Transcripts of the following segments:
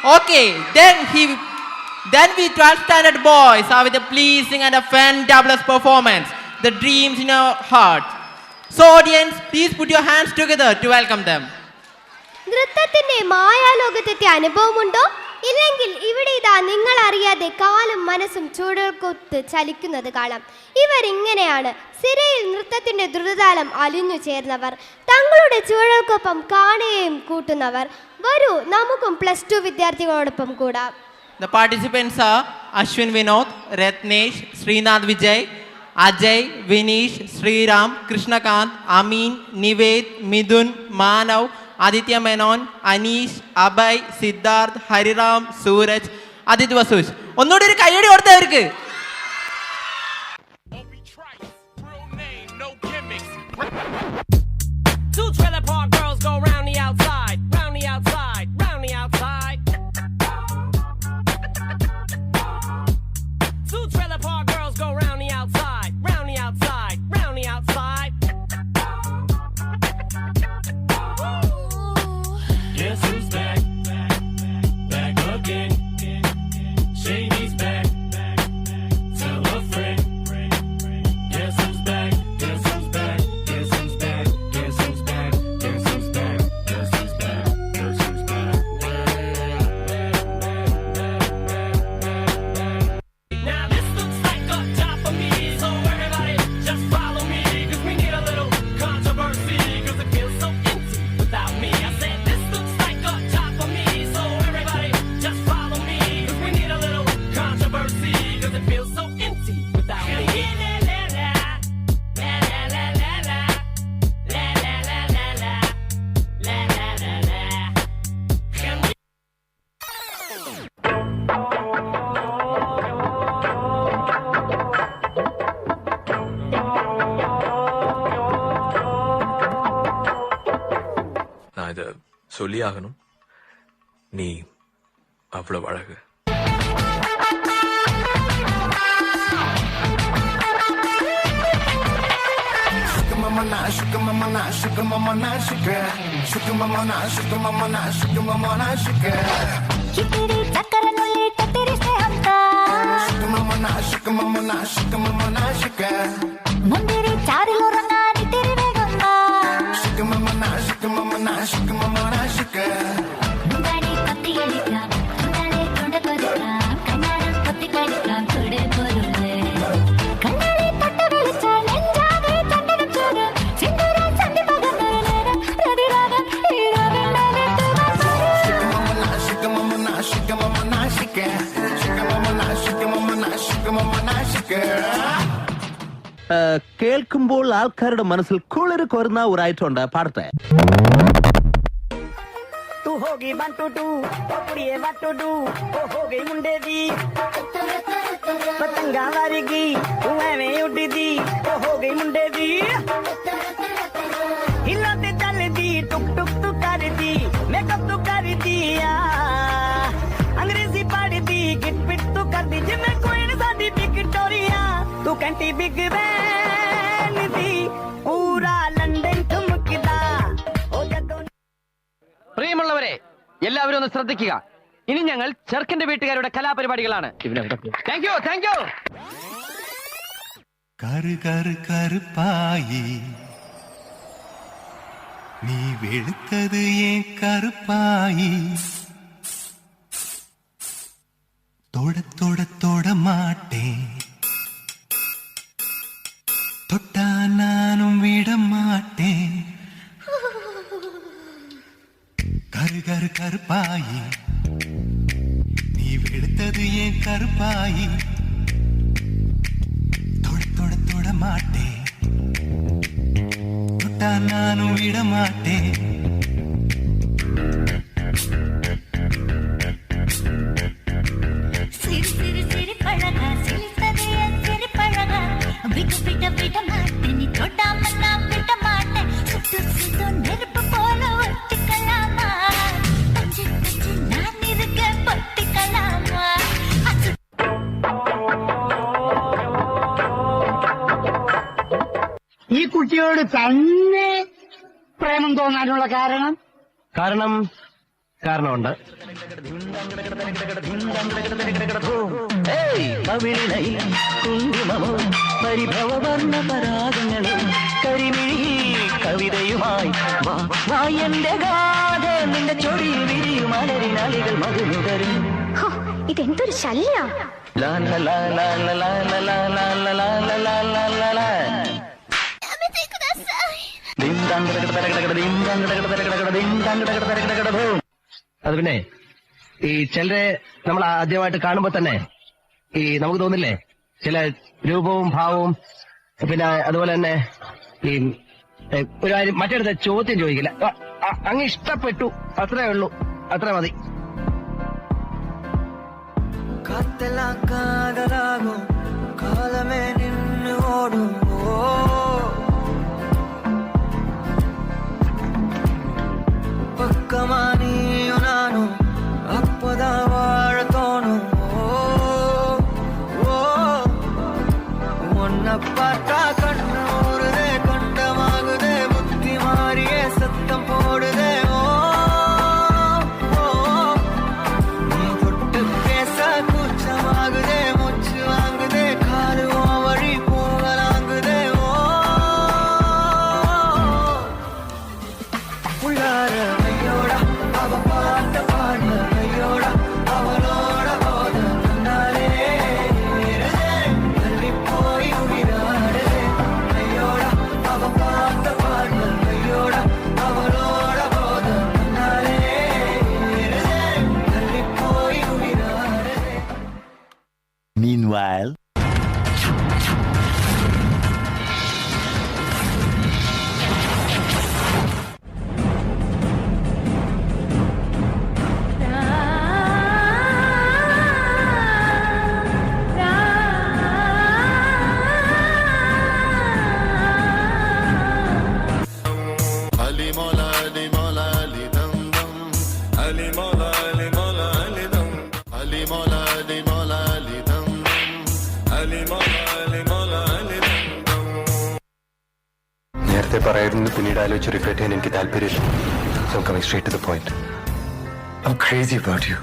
Okay, then we 12th standard boys are with a pleasing and a fantabulous performance, the dreams in our hearts. So audience, please put your hands together to welcome them. നൃത്തത്തിന്റെ മായാലോകത്തെത്തിയ അനുഭവമുണ്ടോ? ഇല്ലെങ്കിൽ ഇവിടെ ഇതാ നിങ്ങൾ അറിയാതെ കാലും മനസ്സും ചുവടുകൾക്കൊത്ത് ചലിക്കുന്നത് കാണാം. ഇവരിങ്ങനെയാണ് സിരയിൽ നൃത്തത്തിന്റെ ദ്രുതതാളം അലിഞ്ഞു ചേർന്നവർ, തങ്ങളുടെ ചുവടുകൾക്കൊപ്പം കാണുകയും കൂട്ടുന്നവർ. വരൂ നമുക്കും +2 വിദ്യാർത്ഥികളോടൊപ്പം കൂടാം. The participants are Ashwin Vinod, Ratnesh, Srinath Vijay, Ajay, Vinish, Sriram, Krishnakant, Amin, Nived, Midun, Manav, Aditya Menon, Anish, Abhay, Siddharth, Hariram, Suraj, Adit Vasush. ഒന്നുകൂടി ഒരു കൈയടി കൊടുത്തവർക്ക്. Two trailer park girls go round the outside, round the outside, round the outside. Two trailer park girls go round the outside, round the outside, round the outside. Guess who's back? Back again. Shady's back. Tell a friend. Guess who's back? Guess who's back? Guess who's back? Guess who's back? Guess who's back? Guess who's back? Guess who's back? Now this looks like a job for me, so everybody just follow me, 'cause we need a little controversy, 'cause it feels so empty without me. I said this looks like a job for me, so everybody just follow me, 'cause we need a little controversy, 'cause it feels so empty without me. La la la la la la la la la la la la la la la la. Can we நான் இதை சொல்லி ஆகணும். நீ அவ்வளவு அழகு. చిటిరి చక్కరనుల్లి కత్తిరిస్తే అంతా ముందిరి చారిలో రంగాని తిరివేగొందా முந்தாடி கொத்தி அடிக்கலாம் முந்தாடி கொண்டு கொதிக்கலாம் கண்ணாடம் கொத்தி கடிக்கலாம் கொடு பொருளே கண்ணாடி பட்ட வெளிச்சால் நெஞ்சாகை தண்டனம் சோகம் சிந்துரா சந்தி பகம் நேரம் ரதிராகம் ஈராவில் കേൾക്കുമ്പോൾ ആൾക്കാരുടെ മനസ്സിൽ കുളിര് കോരുന്ന ഒരു ഐറ്റം ഉണ്ട്, പാടട്ടെ. तू होगी 1 2 2 ओ कुड़िए 1 2 2 ओ हो गई मुंडे दी पतंगा वारीगी तू एवें उड़ी दी ओ हो गई मुंडे दी हिलाते चल दी टुक टुक तू कर दी मेकअप तू कर दिया अंग्रेजी पढ़ दी गिट पिट तू कर दी जिम्मे क्वीन साडी विक्टोरिया तू कैंटी बिग बैन दी पूरा लंदन ठुमकदा ओ जदों. പ്രിയമുള്ളവരെ, എല്ലാവരും ഒന്ന് ശ്രദ്ധിക്കുക. ഇനി ഞങ്ങൾ ചെറുക്കന്റെ വീട്ടുകാരുടെ കലാപരിപാടികളാണ്. Thank you thank you. കരു കരു കറുപ്പായി നീ വെളുത്തത് ഏൻ കറുപ്പായി തൊട തൊട തൊട മാട്ടേ തൊട്ടാ നാനും വിട മാട്ടേ கரு கரு கருப்பாயி நீ வெளுத்தது ஏன் கருப்பாயி தொட தொட தொட மாட்டேன் தொட்டா நானும் விட மாட்டேன் சிரி சிரி சிரி பழகா சிரித்ததே சிரி பழகா விட்டு விட விட மாட்டேன் நீ தொடாம நான் விட மாட்டேன் சுட்டு சுட்டு நெருப்பு போல ஒட்டிக்கலாமா பஞ்சு பஞ்சு நான் இருக்க பொட்டிக்கலாமா ഈ കുട്ടിയോട് തന്നെ പ്രേമം തോന്നാനുള്ള കാരണം കാരണമുണ്ട്. കവിതയുമായി എന്റെ ഗാഥ നിന്റെ ചൊടിയിൽ വിരിയും അലരിനാളികൾ മധുനുകരും. ഇതെന്തൊരു ശല്യ. അത് പിന്നെ ഈ ചിലരെ നമ്മൾ ആദ്യമായിട്ട് കാണുമ്പോ തന്നെ ഈ നമുക്ക് തോന്നില്ലേ ചില രൂപവും ഭാവവും, പിന്നെ അതുപോലെ തന്നെ ഈ ഒരു കാര്യം മറ്റടുത്ത ചോദ്യം ചോദിക്കില്ല, അങ്ങ് ഇഷ്ടപ്പെട്ടു അത്രേ ഉള്ളൂ, അത്ര മതി. കാത്തെല്ലാം കാതലാകും കാലമേ നിന്നു ഓടും പക്കമാ നീയും നാനും അപ്പതാ വാഴ തോണും ஒன்ன பார்த்தா கண்ணு ஊறுதே கண்டமாகுதே புத்தி மாறியே சத்தம் போடுதே நீ தொட்டு பேச கூச்சமாகுதே மூச்சு வாங்குதே காலு வழி போகலாங்குதே உள்ளார மையோடா அவ பாட்ட பாட மையோடா அவளோட போத கண்டாலே தள்ளி போய் உயிராடுதே மையோடா அவ பாட்ட பாட மையோடா அவளோட போத கண்டாலே தள்ளி போய் உயிராடுதே. Meanwhile, Ali mola ali mola ali dum dum Ali mola ali mola ali dum Ali mola ali mola ali dum dum Ali mola ali mola ali dum dum നേരത്തെ പറയായിരുന്നു പിന്നീട് ആലോചിച്ച് റിഗ്രറ്റ് ചെയ്യാൻ എനിക്ക് താല്പര്യമില്ല. So I'm coming straight to the point. I'm crazy about you.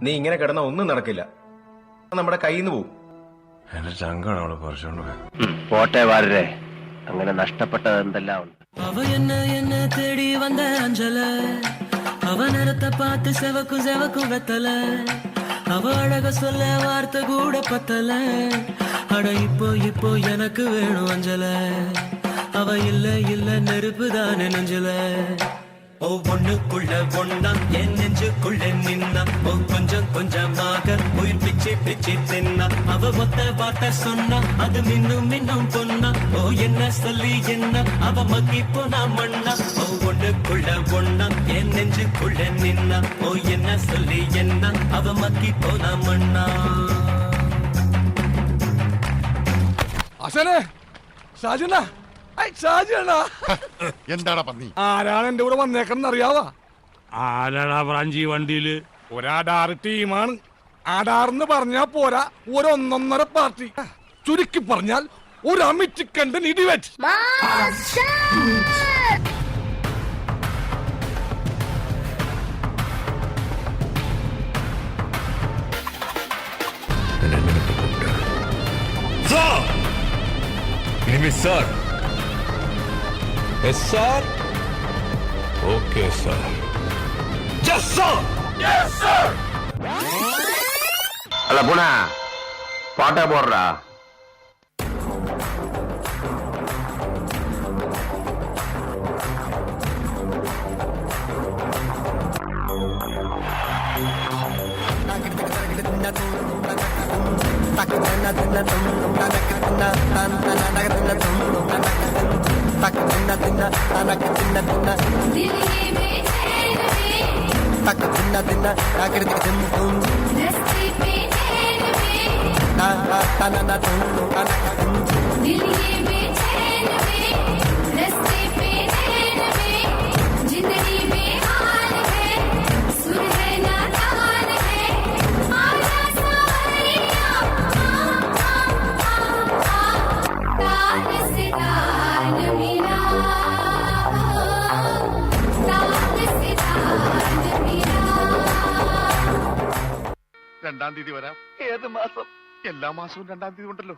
നീ ഇങ്ങനെ കിടന്ന ഒന്നും നടക്കില്ല, നമ്മുടെ കയ്യിൽ നിന്ന് പോവും. എന്റെ ചങ്കാണ് അവള് കുറച്ചുകൊണ്ട് പോയത്. പോട്ടെ വാരരെ, അങ്ങനെ നഷ്ടപ്പെട്ടത് എന്തെല്ലാം ഉണ്ട്. அவ என்ன தேடி வந்த அஞ்சல அவ நேரத்தை பார்த்து செவக்கும் செவக்கும் வெத்தல அவ அழக சொல்ல வார்த்தை கூட பத்தல அட இப்போ எனக்கு வேணும் அஞ்சல அவ இல்ல நெருப்பு தானே நெஞ்சல ஒவ்வொன்னுக்குள்ள ஒன்னா என் நெஞ்சுக்குள்ள நின்னா கொஞ்சம் கொஞ்சமாக உயிர் பிச்சு தின்னா அவ மொத்த வார்த்தை சொன்னா அது மின்னும் பொன்னா என்ன சொல்லி என்ன அவ மக்கி போனா மண்ணா ஒவ்வொன்னுக்குள்ள ஒன்னா என் நெஞ்சுக்குள்ள நின்னா என்ன சொல்லி என்ன அவ மக்கி போனா மண்ணா. അശനെ ഷാജുണ്ണ എന്താടാ പന്നി? ആരാണ് എന്റെ കൂടെ വന്നേക്കണം അറിയാവാ? ആരാടാ ബ്രാഞ്ചി വണ്ടിയില്? ഒരാടാറ് ടീമാണ്. ആടാറെന്ന് പറഞ്ഞാ പോരാ, ഒരൊന്നൊന്നര പാർട്ടി. ചുരുക്കി പറഞ്ഞാൽ ഒരു അമിറ്റിക്കണ്ട് ഇടിവെച്ച്. Sir Yes, sir. Okay, sir. Yes, sir. Yes, sir. അല്ല പുണ പാട്ടാ പോടുറാ. दिल में രണ്ടാം തീയതി വരാം. ഏത് മാസം? എല്ലാ മാസവും 2-ാം തീയതി ഉണ്ടല്ലോ.